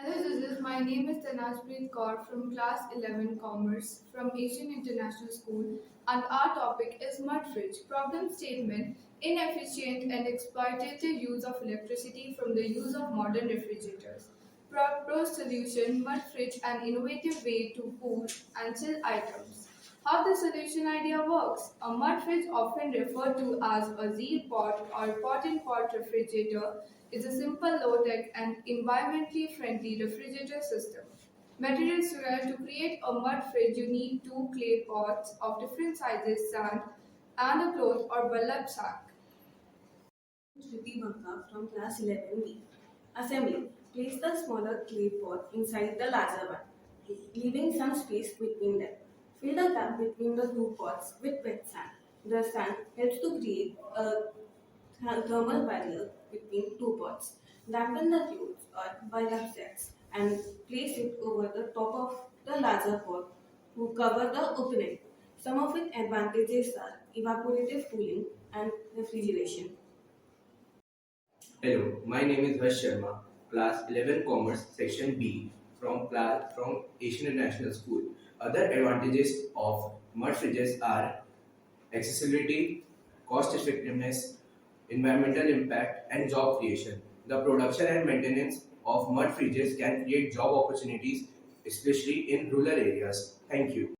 Hello, Judges. My name is Tanajpreet Kaur from Class 11 Commerce from Asian International School, and our topic is mud fridge. Problem statement: inefficient and exploitative use of electricity from the use of modern refrigerators. Pro solution: mud fridge, an innovative way to cool and chill items. How the solution idea works. A mud fridge, often referred to as a zeal pot or pot-in-pot refrigerator, is a simple, low-tech and environmentally friendly refrigerator system. Materials required: to create a mud fridge, you need two clay pots of different sizes, sand, and a cloth or burlap sack. Shruti Bhakta from class 11B. Assembly. Place the smaller clay pot inside the larger one, leaving some space between them. Fill the gap between the two pots with wet sand. The sand helps to create a thermal barrier between two pots. Dampen the clothes or burlap sacks and place it over the top of the larger pot to cover the opening. Some of its advantages are evaporative cooling and refrigeration. Hello, my name is Harsh Sharma, class 11 Commerce section B from Asian International School. Other advantages of mud fridges are accessibility, cost effectiveness, environmental impact, and job creation. The production and maintenance of mud fridges can create job opportunities, especially in rural areas. Thank you.